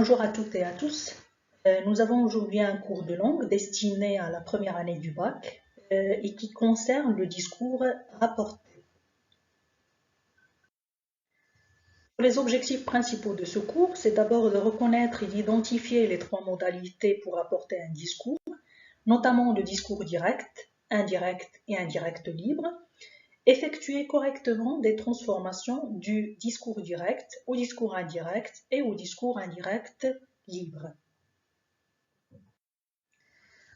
Bonjour à toutes et à tous. Nous avons aujourd'hui un cours de langue destiné à la première année du bac et qui concerne le discours rapporté. Les objectifs principaux de ce cours, c'est d'abord de reconnaître et d'identifier les trois modalités pour apporter un discours, notamment le discours direct, indirect et indirect libre, effectuer correctement des transformations du discours direct au discours indirect et au discours indirect libre.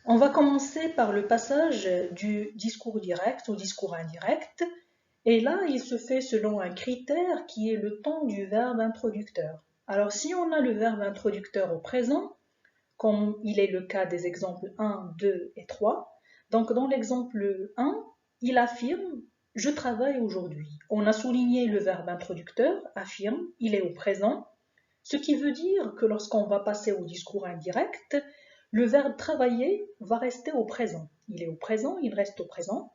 On va commencer par le passage du discours direct au discours indirect, et là, il se fait selon un critère qui est le temps du verbe introducteur. Alors, si on a le verbe introducteur au présent, comme il est le cas des exemples 1, 2 et 3, donc dans l'exemple 1, il affirme « je travaille aujourd'hui ». On a souligné le verbe introducteur, affirme, il est au présent, ce qui veut dire que lorsqu'on va passer au discours indirect, le verbe travailler va rester au présent. Il est au présent, il reste au présent.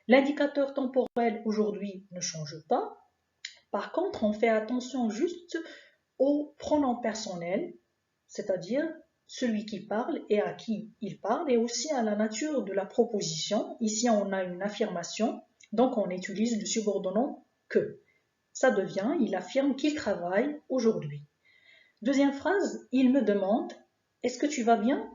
L'indicateur temporel aujourd'hui ne change pas. Par contre, on fait attention juste au pronom personnel, c'est-à-dire celui qui parle et à qui il parle, et aussi à la nature de la proposition. Ici, on a une affirmation, donc on utilise le subordonnant que. Ça devient, il affirme qu'il travaille aujourd'hui. Deuxième phrase, il me demande « Est-ce que tu vas bien ?»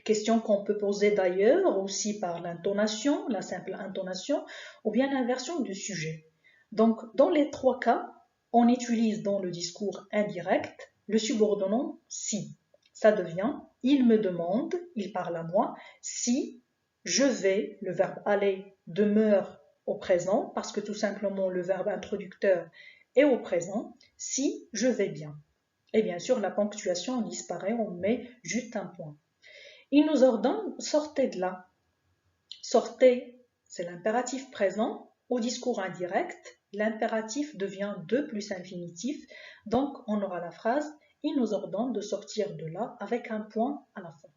Question qu'on peut poser d'ailleurs aussi par l'intonation, la simple intonation, ou bien l'inversion du sujet. Donc, dans les trois cas, on utilise dans le discours indirect le subordonnant « si ». Ça devient « il me demande », il parle à moi, « si je vais », le verbe « aller » demeure au présent, parce que tout simplement le verbe introducteur est au présent, « si je vais bien ». Et bien sûr, la ponctuation disparaît, on met juste un point. Il nous ordonne « sortez de là ». Sortez, c'est l'impératif présent. Au discours indirect, l'impératif devient 2 plus infinitif. Donc, on aura la phrase « il nous ordonne de sortir de là » avec un point à la fin.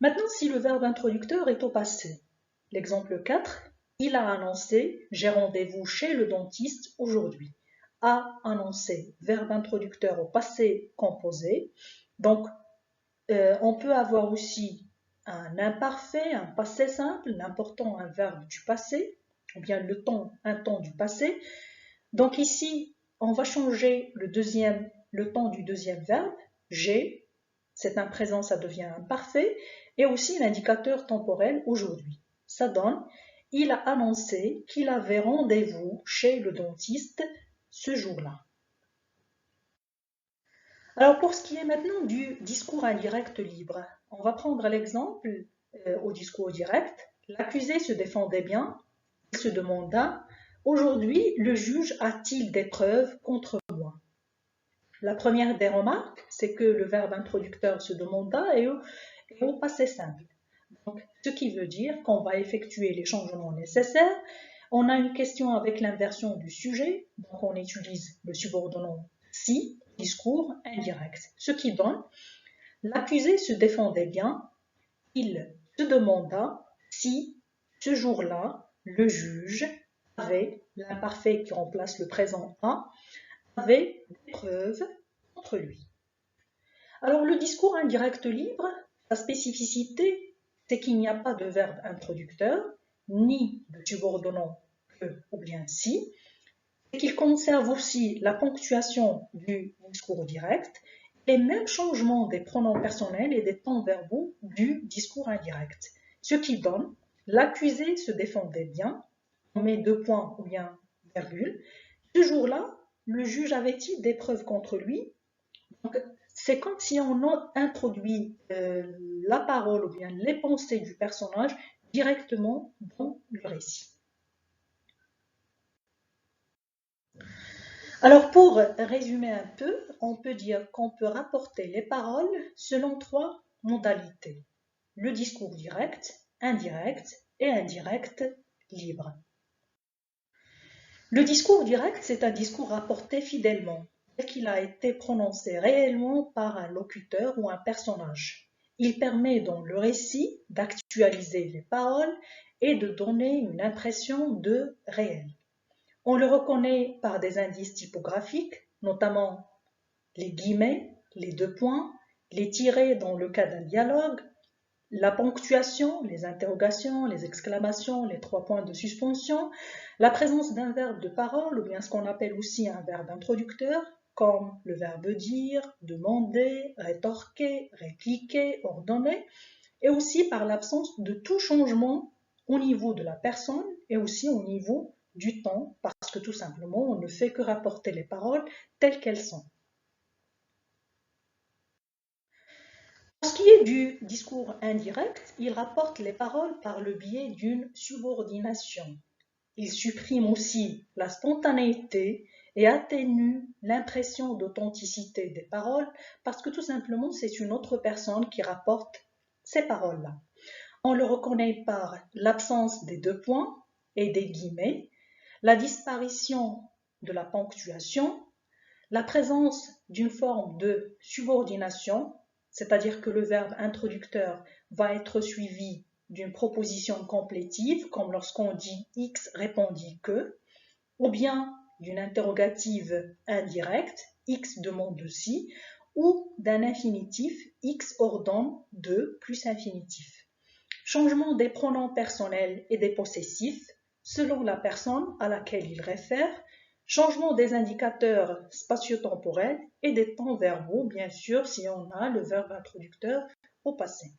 Maintenant, si le verbe introducteur est au passé, l'exemple 4, il a annoncé « j'ai rendez-vous chez le dentiste aujourd'hui ». A annoncé, verbe introducteur au passé composé. Donc, on peut avoir aussi un imparfait, un passé simple, l'important un verbe du passé, ou bien un temps du passé. Donc ici, on va changer le temps du deuxième verbe, j'ai, c'est un présent, ça devient un parfait, et aussi l'indicateur temporel aujourd'hui. Ça donne, il a annoncé qu'il avait rendez-vous chez le dentiste ce jour-là. Alors pour ce qui est maintenant du discours indirect libre, on va prendre l'exemple au discours direct. L'accusé se défendait bien, il se demanda « Aujourd'hui, le juge a-t-il des preuves contre moi ?» La première des remarques, c'est que le verbe introducteur se demanda est au passé simple. Donc, ce qui veut dire qu'on va effectuer les changements nécessaires. On a une question avec l'inversion du sujet, donc on utilise le subordonnant « si », discours indirect. Ce qui donne, l'accusé se défendait bien, il se demanda si, ce jour-là, le juge avait, l'imparfait qui remplace le présent a, avait des preuves contre lui. Alors le discours indirect libre, sa spécificité, c'est qu'il n'y a pas de verbe introducteur, ni de subordonnant que ou bien si, et qu'il conserve aussi la ponctuation du discours direct, les mêmes changements des pronoms personnels et des temps verbaux du discours indirect. Ce qui donne, l'accusé se défendait bien, on met 2 points ou bien virgule. Ce jour-là, le juge avait-il des preuves contre lui? Donc, c'est comme si on a introduit la parole ou bien les pensées du personnage directement dans le récit. Alors pour résumer un peu, on peut dire qu'on peut rapporter les paroles selon 3 modalités. Le discours direct, indirect et indirect libre. Le discours direct, c'est un discours rapporté fidèlement, tel qu'il a été prononcé réellement par un locuteur ou un personnage. Il permet dans le récit d'actualiser les paroles et de donner une impression de réel. On le reconnaît par des indices typographiques, notamment les guillemets, les deux points, les tirets dans le cas d'un dialogue, la ponctuation, les interrogations, les exclamations, les 3 points de suspension, la présence d'un verbe de parole ou bien ce qu'on appelle aussi un verbe introducteur, comme le verbe dire, demander, rétorquer, répliquer, ordonner, et aussi par l'absence de tout changement au niveau de la personne et aussi au niveau du temps, parce que tout simplement, on ne fait que rapporter les paroles telles qu'elles sont. Pour ce qui est du discours indirect, il rapporte les paroles par le biais d'une subordination. Il supprime aussi la spontanéité et atténue l'impression d'authenticité des paroles parce que tout simplement c'est une autre personne qui rapporte ces paroles-là. On le reconnaît par l'absence des deux points et des guillemets, la disparition de la ponctuation, la présence d'une forme de subordination, c'est-à-dire que le verbe introducteur va être suivi d'une proposition complétive, comme lorsqu'on dit X répondit que, ou bien d'une interrogative indirecte, X demande si, ou d'un infinitif, X ordonne de plus infinitif. Changement des pronoms personnels et des possessifs selon la personne à laquelle il réfère, changement des indicateurs spatio-temporels et des temps verbaux, bien sûr, si on a le verbe introducteur au passé.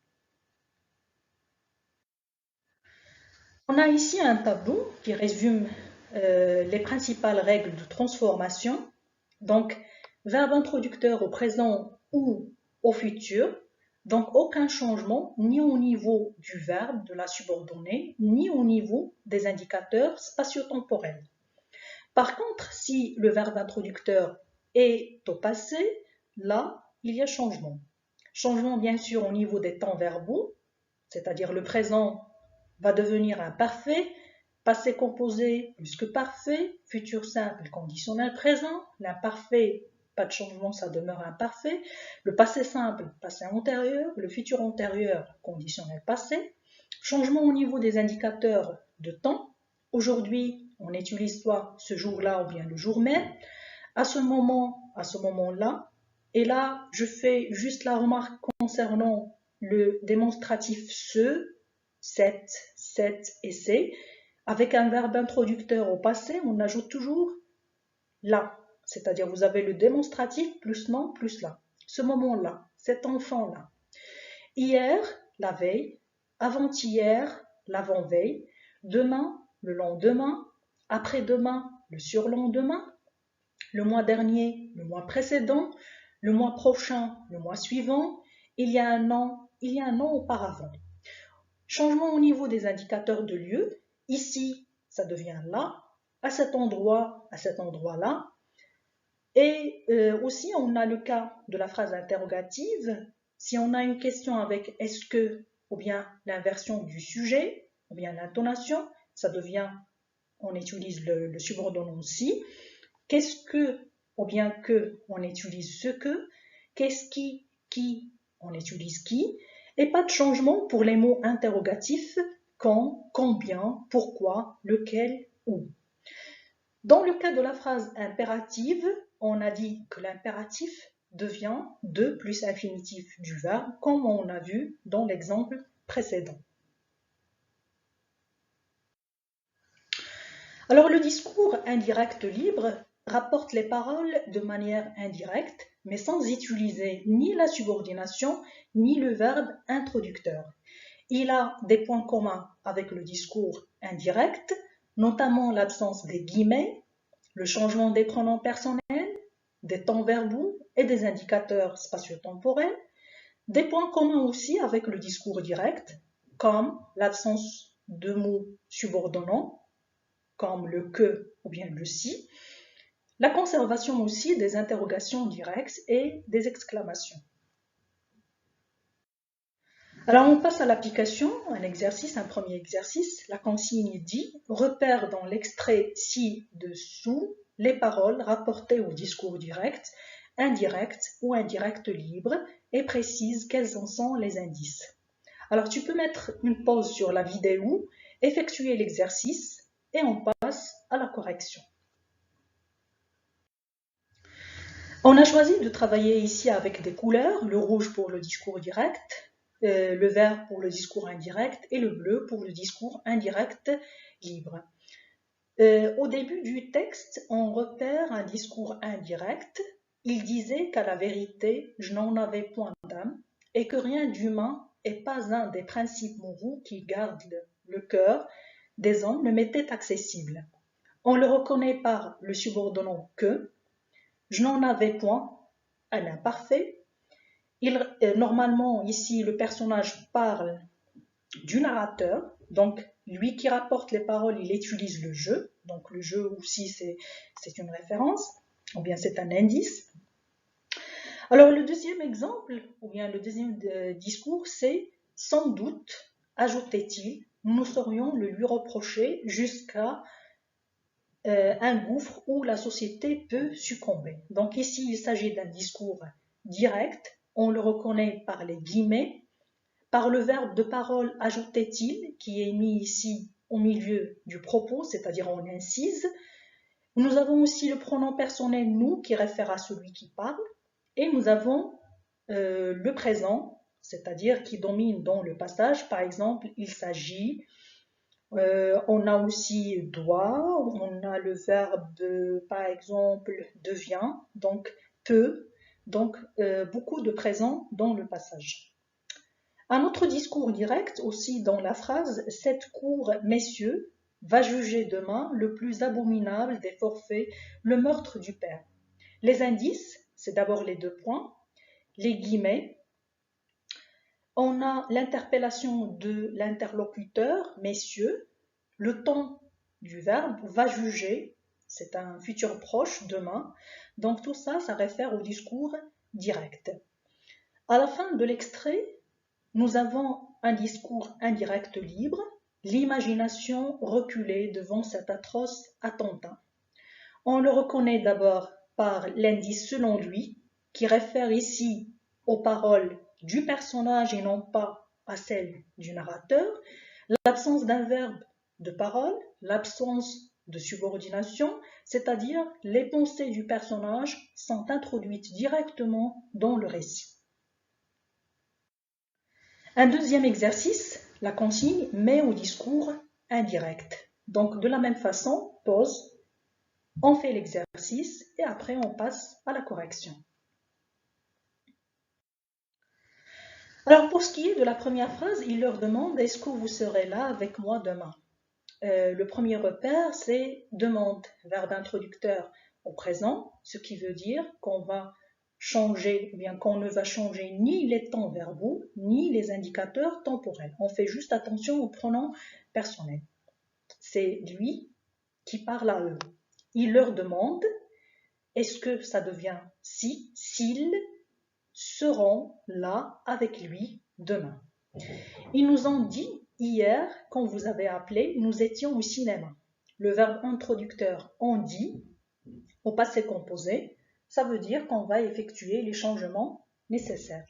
On a ici un tableau qui résume les principales règles de transformation. Donc, verbe introducteur au présent ou au futur. Donc, aucun changement ni au niveau du verbe, de la subordonnée, ni au niveau des indicateurs spatio-temporels. Par contre, si le verbe introducteur est au passé, là, il y a changement. Changement, bien sûr, au niveau des temps verbaux, c'est-à-dire le présent va devenir un parfait, passé composé plus que parfait, futur simple conditionnel présent, l'imparfait, pas de changement, ça demeure imparfait, le passé simple, passé antérieur, le futur antérieur, conditionnel passé, changement au niveau des indicateurs de temps, aujourd'hui on utilise soit ce jour-là ou bien le jour même, à ce moment-là, et là je fais juste la remarque concernant le démonstratif ce, cette et c'est. Avec un verbe introducteur au passé, on ajoute toujours là. C'est-à-dire vous avez le démonstratif plus non plus là. Ce moment-là, cet enfant-là. Hier, la veille. Avant-hier, l'avant-veille. Demain, le lendemain. Après-demain, le surlendemain. Le mois dernier, le mois précédent. Le mois prochain, le mois suivant. Il y a un an auparavant. Changement au niveau des indicateurs de lieu. Ici, ça devient là. À cet endroit-là. Et aussi, on a le cas de la phrase interrogative. Si on a une question avec est-ce que, ou bien l'inversion du sujet, ou bien l'intonation, ça devient, on utilise le subordonnant si. Qu'est-ce que, ou bien que, on utilise ce que. Qu'est-ce qui, on utilise qui. Et pas de changement pour les mots interrogatifs quand, combien, pourquoi, lequel, où. Dans le cas de la phrase impérative, on a dit que l'impératif devient de plus infinitif du verbe, comme on a vu dans l'exemple précédent. Alors le discours indirect libre rapporte les paroles de manière indirecte, mais sans utiliser ni la subordination, ni le verbe introducteur. Il a des points communs avec le discours indirect, notamment l'absence des guillemets, le changement des pronoms personnels, des temps verbaux et des indicateurs spatio-temporels, des points communs aussi avec le discours direct, comme l'absence de mots subordonnants, comme le que ou bien le si, la conservation aussi des interrogations directes et des exclamations. Alors on passe à l'application, un premier exercice. La consigne dit « Repère dans l'extrait ci-dessous les paroles rapportées au discours direct, indirect ou indirect libre et précise quels en sont les indices. » Alors tu peux mettre une pause sur la vidéo, effectuer l'exercice et on passe à la correction. On a choisi de travailler ici avec des couleurs, le rouge pour le discours direct, le vert pour le discours indirect et le bleu pour le discours indirect libre. Au début du texte, on repère un discours indirect. Il disait qu'à la vérité, je n'en avais point d'âme et que rien d'humain et pas un des principes moraux qui gardent le cœur des hommes ne m'était accessible. On le reconnaît par le subordonnant que, je n'en avais point, un imparfait. Normalement, ici, le personnage parle du narrateur, donc lui qui rapporte les paroles, il utilise le je, donc le je aussi c'est une référence, ou bien c'est un indice. Alors le deuxième exemple, ou bien le deuxième discours, c'est sans doute, ajoutait-il, nous saurions le lui reprocher jusqu'à un gouffre où la société peut succomber. Donc ici, il s'agit d'un discours direct, on le reconnaît par les guillemets, par le verbe de parole ajoutait-il, qui est mis ici au milieu du propos, c'est-à-dire en incise. Nous avons aussi le pronom personnel nous, qui réfère à celui qui parle, et nous avons le présent, c'est-à-dire qui domine dans le passage. Par exemple, il s'agit, on a aussi doit, on a le verbe, par exemple, devient, donc peut, donc beaucoup de présent dans le passage. Un autre discours direct aussi dans la phrase « Cette cour, messieurs, va juger demain le plus abominable des forfaits, le meurtre du père ». Les indices, c'est d'abord les deux points, les guillemets. On a l'interpellation de l'interlocuteur, messieurs, le temps du verbe va juger, c'est un futur proche, demain. Donc tout ça, ça réfère au discours direct. À la fin de l'extrait, nous avons un discours indirect libre, l'imagination reculée devant cet atroce attentat. On le reconnaît d'abord par l'indice selon lui, qui réfère ici aux paroles du personnage et non pas à celles du narrateur, l'absence d'un verbe de parole, l'absence de subordination, c'est-à-dire les pensées du personnage sont introduites directement dans le récit. Un deuxième exercice, la consigne met au discours indirect. Donc de la même façon, pause, on fait l'exercice et après on passe à la correction. Alors pour ce qui est de la première phrase, il leur demande « Est-ce que vous serez là avec moi demain ?» Le premier repère, c'est demande, verbe introducteur au présent, ce qui veut dire qu'on va changer, ou bien qu'on ne va changer ni les temps verbaux, ni les indicateurs temporels. On fait juste attention aux pronoms personnels. C'est lui qui parle à eux. Il leur demande, est-ce que ça devient si, s'ils seront là avec lui demain. Ils nous ont dit hier, quand vous avez appelé, nous étions au cinéma. Le verbe introducteur on dit, au passé composé, ça veut dire qu'on va effectuer les changements nécessaires.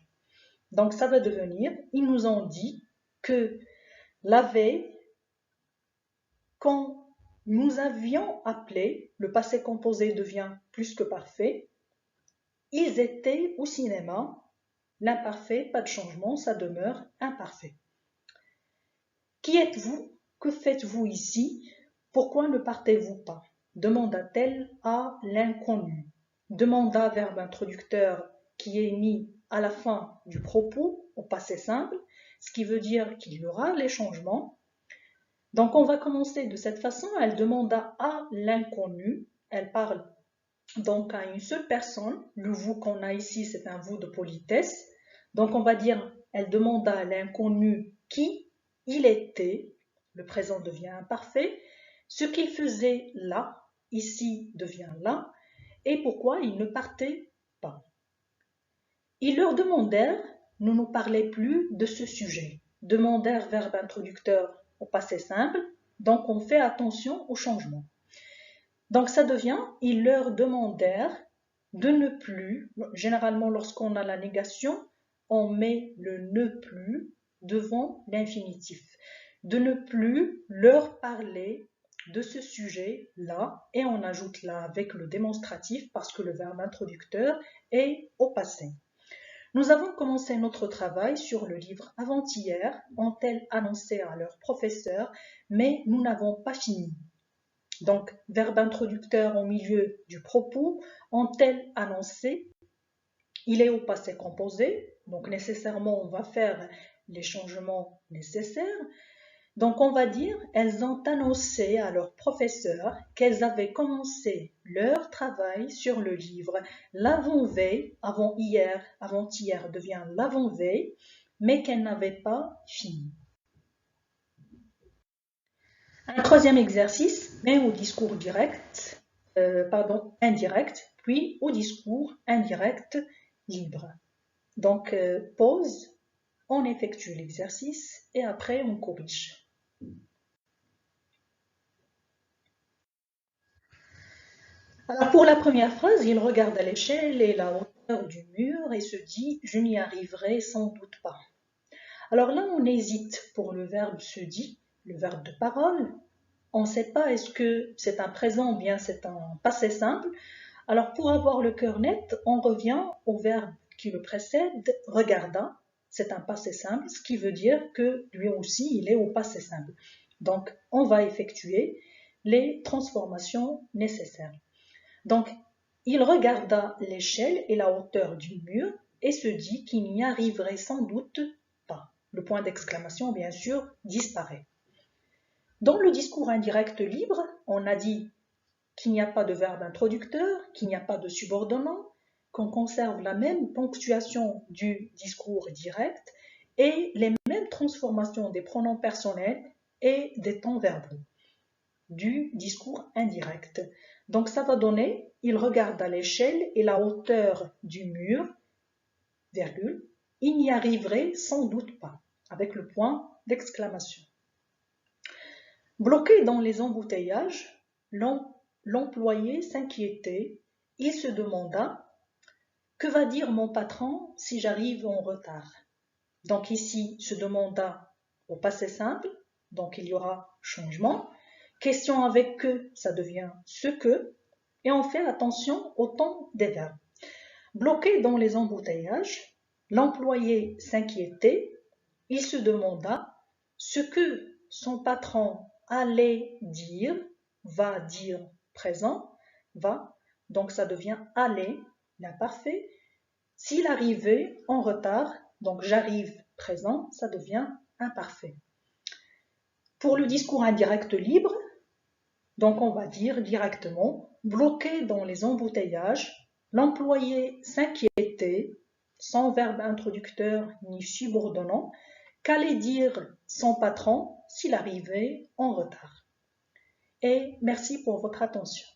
Donc ça va devenir, ils nous ont dit que la veille, quand nous avions appelé, le passé composé devient plus que parfait, ils étaient au cinéma, l'imparfait, pas de changement, ça demeure imparfait. Qui êtes-vous? Que faites-vous ici? Pourquoi ne partez-vous pas? Demanda-t-elle à l'inconnu. Demanda verbe introducteur qui est mis à la fin du propos au passé simple, ce qui veut dire qu'il y aura les changements. Donc on va commencer de cette façon. Elle demanda à l'inconnu. Elle parle donc à une seule personne. Le vous qu'on a ici, c'est un vous de politesse. Donc on va dire, elle demanda à l'inconnu qui il était, le présent devient imparfait, ce qu'il faisait là, ici devient là, et pourquoi il ne partait pas. Ils leur demandèrent, ne nous parlez plus de ce sujet. Demandèrent verbe introducteur au passé simple, donc on fait attention au changement. Donc ça devient, ils leur demandèrent de ne plus, généralement lorsqu'on a la négation, on met le ne plus devant l'infinitif, de ne plus leur parler de ce sujet-là et on ajoute là avec le démonstratif parce que le verbe introducteur est au passé. Nous avons commencé notre travail sur le livre avant-hier, ont-elles annoncé à leur professeur, mais nous n'avons pas fini. Donc, verbe introducteur au milieu du propos, ont-elles annoncé, il est au passé composé, donc nécessairement on va faire les changements nécessaires. Donc on va dire, elles ont annoncé à leur professeur qu'elles avaient commencé leur travail sur le livre l'avant-veille, avant-hier, avant-hier devient l'avant-veille, mais qu'elles n'avaient pas fini. Un troisième exercice, mais au discours indirect, puis au discours indirect libre. Donc pause, on effectue l'exercice et après on corrige. Alors pour la première phrase, il regarde à l'échelle et la hauteur du mur et se dit « je n'y arriverai sans doute pas ». Alors là, on hésite pour le verbe se dit, le verbe de parole. On ne sait pas est-ce que c'est un présent ou bien c'est un passé simple. Alors pour avoir le cœur net, on revient au verbe qui le précède, regarda. C'est un passé simple, ce qui veut dire que lui aussi, il est au passé simple. Donc, on va effectuer les transformations nécessaires. Donc, il regarda l'échelle et la hauteur du mur et se dit qu'il n'y arriverait sans doute pas. Le point d'exclamation, bien sûr, disparaît. Dans le discours indirect libre, on a dit qu'il n'y a pas de verbe introducteur, qu'il n'y a pas de subordonnat, qu'on conserve la même ponctuation du discours direct et les mêmes transformations des pronoms personnels et des temps verbaux du discours indirect. Donc ça va donner, il regarde à l'échelle et la hauteur du mur, virgule, il n'y arriverait sans doute pas, avec le point d'exclamation. Bloqué dans les embouteillages, l'employé s'inquiétait, il se demanda « Que va dire mon patron si j'arrive en retard ?» Donc ici, se demanda au passé simple, donc il y aura changement. Question avec que, ça devient ce que, et on fait attention au temps des verbes. Bloqué dans les embouteillages, l'employé s'inquiétait, il se demanda ce que son patron allait dire, va dire présent, va, donc ça devient aller, l'imparfait. S'il arrivait en retard, donc j'arrive présent, ça devient imparfait. Pour le discours indirect libre, donc on va dire directement, bloqué dans les embouteillages, l'employé s'inquiétait, sans verbe introducteur ni subordonnant, qu'allait dire son patron s'il arrivait en retard. Et merci pour votre attention.